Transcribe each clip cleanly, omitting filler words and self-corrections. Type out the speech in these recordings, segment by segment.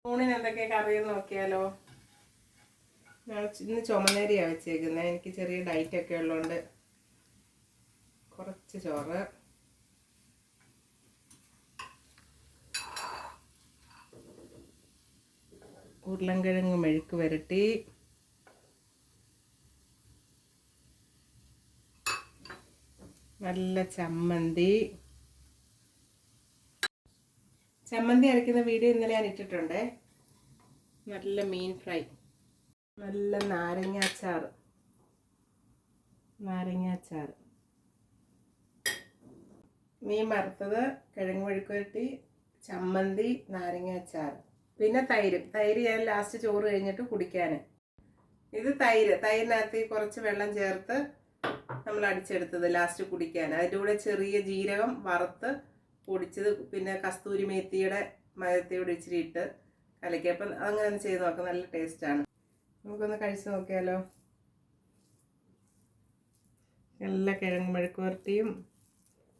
ഊണിന് എന്തൊക്കെ കറിയെന്ന് നോക്കിയാലോ. ഞാൻ ഇന്ന് ചുമന്നരിയാണ് വെച്ചേക്കുന്നത്. എനിക്ക് ചെറിയ ഡയറ്റൊക്കെ ഉള്ളതുകൊണ്ട് കുറച്ച് ചോറ്, ഉരുളൻകിഴങ്ങ് മെഴുക്ക് വരട്ടി, നല്ല ചമ്മന്തി അരയ്ക്കുന്ന വീഡിയോ ഇന്നലെ ഞാൻ ഇട്ടിട്ടുണ്ടേ. നല്ല മീൻ ഫ്രൈ, നല്ല നാരങ്ങാച്ചാർ, മീൻ വറുത്തത്, കിഴങ്ങ് മെഴുക്ക് വരട്ടി, ചമ്മന്തി, നാരങ്ങാച്ചാർ, പിന്നെ തൈര് ഞാൻ ലാസ്റ്റ് ചോറ് കഴിഞ്ഞിട്ട് കുടിക്കാൻ. ഇത് തൈരിനകത്ത് കുറച്ച് വെള്ളം ചേർത്ത് നമ്മൾ അടിച്ചെടുത്തത് ലാസ്റ്റ് കുടിക്കാൻ. അതിൻ്റെ കൂടെ ചെറിയ ജീരകം വറുത്ത് പൊടിച്ചത്, പിന്നെ കസ്തൂരി മേത്തിയുടെ മയത്തിയോട് ഇച്ചിരി ഇട്ട് കലക്കി. അപ്പം അങ്ങനെ ചെയ്ത് നോക്കാം, നല്ല ടേസ്റ്റാണ്. നമുക്കൊന്ന് കഴിച്ച് നോക്കിയാലോ. നല്ല കിഴങ്ങ് മെഴുക്ക് വരട്ടിയും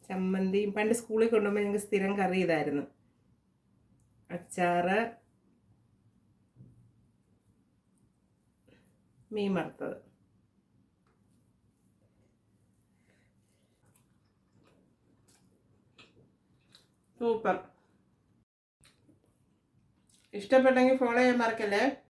ചമ്മന്തിയും. പണ്ട് സ്കൂളിൽ കൊണ്ടുപോകുമ്പോൾ ഞങ്ങൾക്ക് സ്ഥിരം കറി ഇതായിരുന്നു. അച്ചാറ്, മീൻ വറുത്തത്. സൂപ്പർ. ഇഷ്ടപ്പെട്ടെങ്കിൽ ഫോളോ ചെയ്യാൻ മറക്കല്ലേ.